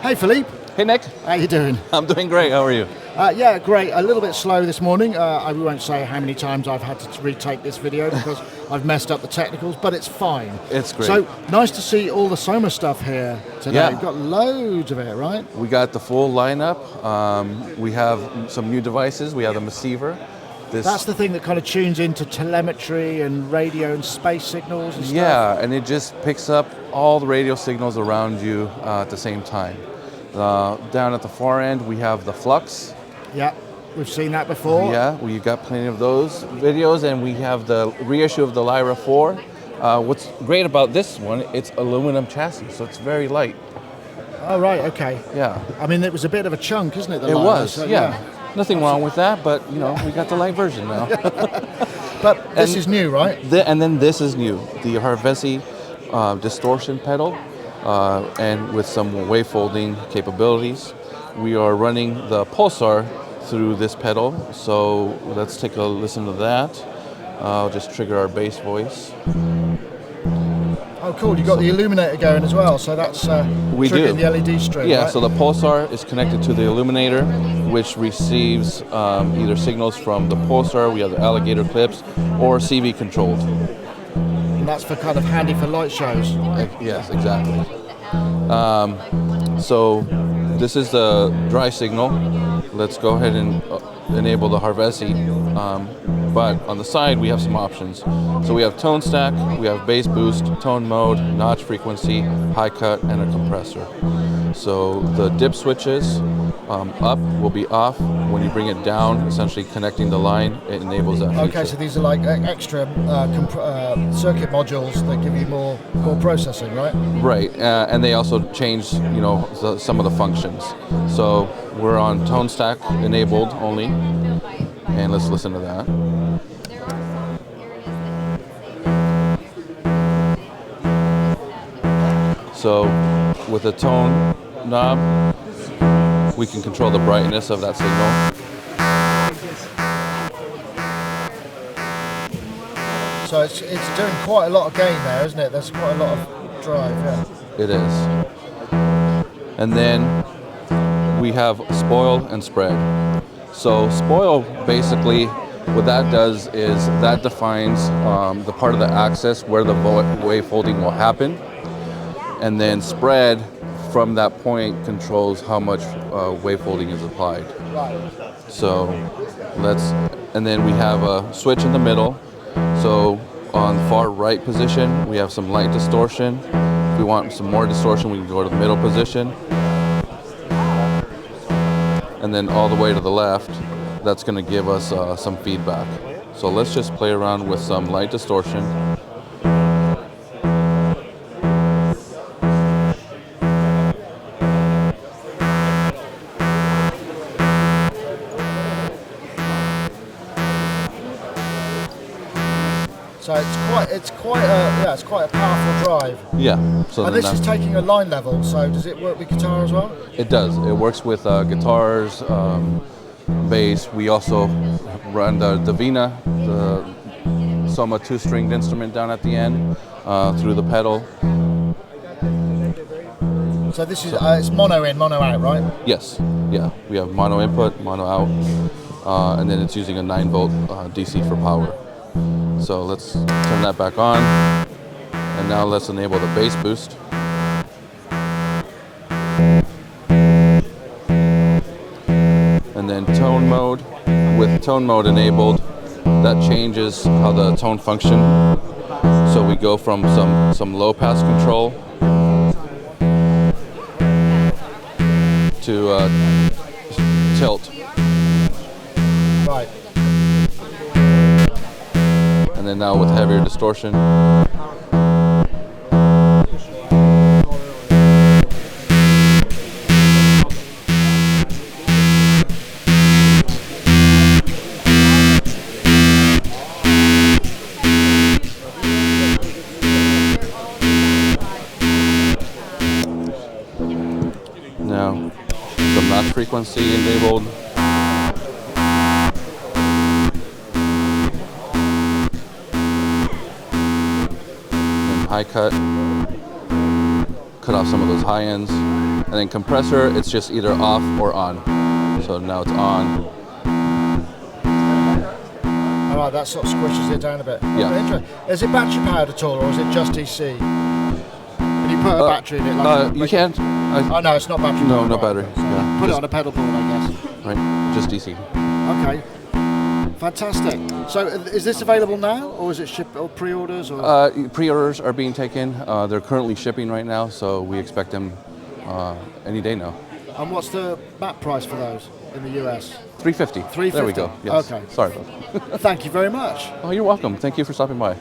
Hey, Felipe. Hey, Nick. How you doing? I'm doing great. How are you? Yeah, great. A little bit slow this morning. I won't say how many times I've had to retake this video because I've messed up the technicals, but it's fine. It's great. So, nice to see all the Soma stuff here today. Yeah. You've got loads of it, right? We got the full lineup. We have some new devices. We have the Maceiver. That's the thing that kind of tunes into telemetry and radio and space signals and stuff. Yeah, and it just picks up all the radio signals around you at the same time. Down at the far end, we have the Flux. Yeah, we've seen that before. Yeah, we've got plenty of those videos, and we have the reissue of the Lyra 4. What's great about this one, it's aluminum chassis, so it's very light. Oh, right, okay. Yeah. I mean, it was a bit of a chunk, isn't it? The It Lyra, was, so, yeah. Nothing wrong with that, but, you know, we got the light version now. But this is new, right? And then this is new, the Harvezi Distortion pedal, and with some wavefolding capabilities. We are running the pulsar through this pedal, so let's take a listen to that. I'll just trigger our bass voice. Oh, cool. You got the illuminator going as well, so that's triggering the LED string. Yeah, right? so the pulsar is connected to the illuminator, which receives either signals from the pulsar, we have the alligator clips, or CV controlled. And that's for kind of handy for light shows. Yes, exactly. So this is the dry signal. Let's go ahead and enable the Harvezi. But on the side, we have some options. So we have tone stack, we have bass boost, tone mode, notch frequency, high cut, and a compressor. So the dip switches up will be off. When you bring it down, essentially connecting the line, it enables that feature. Okay, so these are like extra circuit modules that give you more processing, right? Right, and they also change, you know, some of the functions. So we're on tone stack enabled only, and let's listen to that. So with the tone knob, we can control the brightness of that signal. So it's doing quite a lot of gain there, isn't it? There's quite a lot of drive, yeah. It is. And then we have spoil and spread. So spoil, basically, what that does is that defines the part of the axis where the wavefolding will happen. And then spread, from that point, controls how much wavefolding is applied. Right. So and then we have a switch in the middle. So on the far right position, we have some light distortion. If we want some more distortion, we can go to the middle position. And then all the way to the left, that's going to give us some feedback. So let's just play around with some light distortion. So it's quite a powerful drive. Yeah. So and this is taking a line level. So does it work with guitar as well? It does. It works with guitars, bass. We also run the Divina, the Soma 2-stringed instrument down at the end through the pedal. So this is it's mono in, mono out, right? Yes. Yeah. We have mono input, mono out, and then it's using a 9-volt DC for power. So let's turn that back on, and now let's enable the bass boost. And then tone mode. With tone mode enabled, that changes how the tone function. So we go from some low pass control to tilt. Right. And then now with heavier distortion. Now, some notch frequency enabled. High cut off some of those high ends. And then compressor, it's just either off or on. So now it's on. All right, that sort of squishes it down a bit. Yeah. Is it battery powered at all, or is it just DC? Can you put a battery in it? Like you can't. Oh no, it's not battery powered. No, no right. battery. So Yeah. put it on a pedal board, I guess. Right, just DC. Okay. Fantastic. So is this available now, or is it ship or pre-orders? Or? Pre-orders are being taken. They're currently shipping right now, so we expect them any day now. And what's the map price for those in the US? $350. $350. There we go. Yes. Okay. Sorry about that. Thank you very much. Oh, you're welcome. Thank you for stopping by.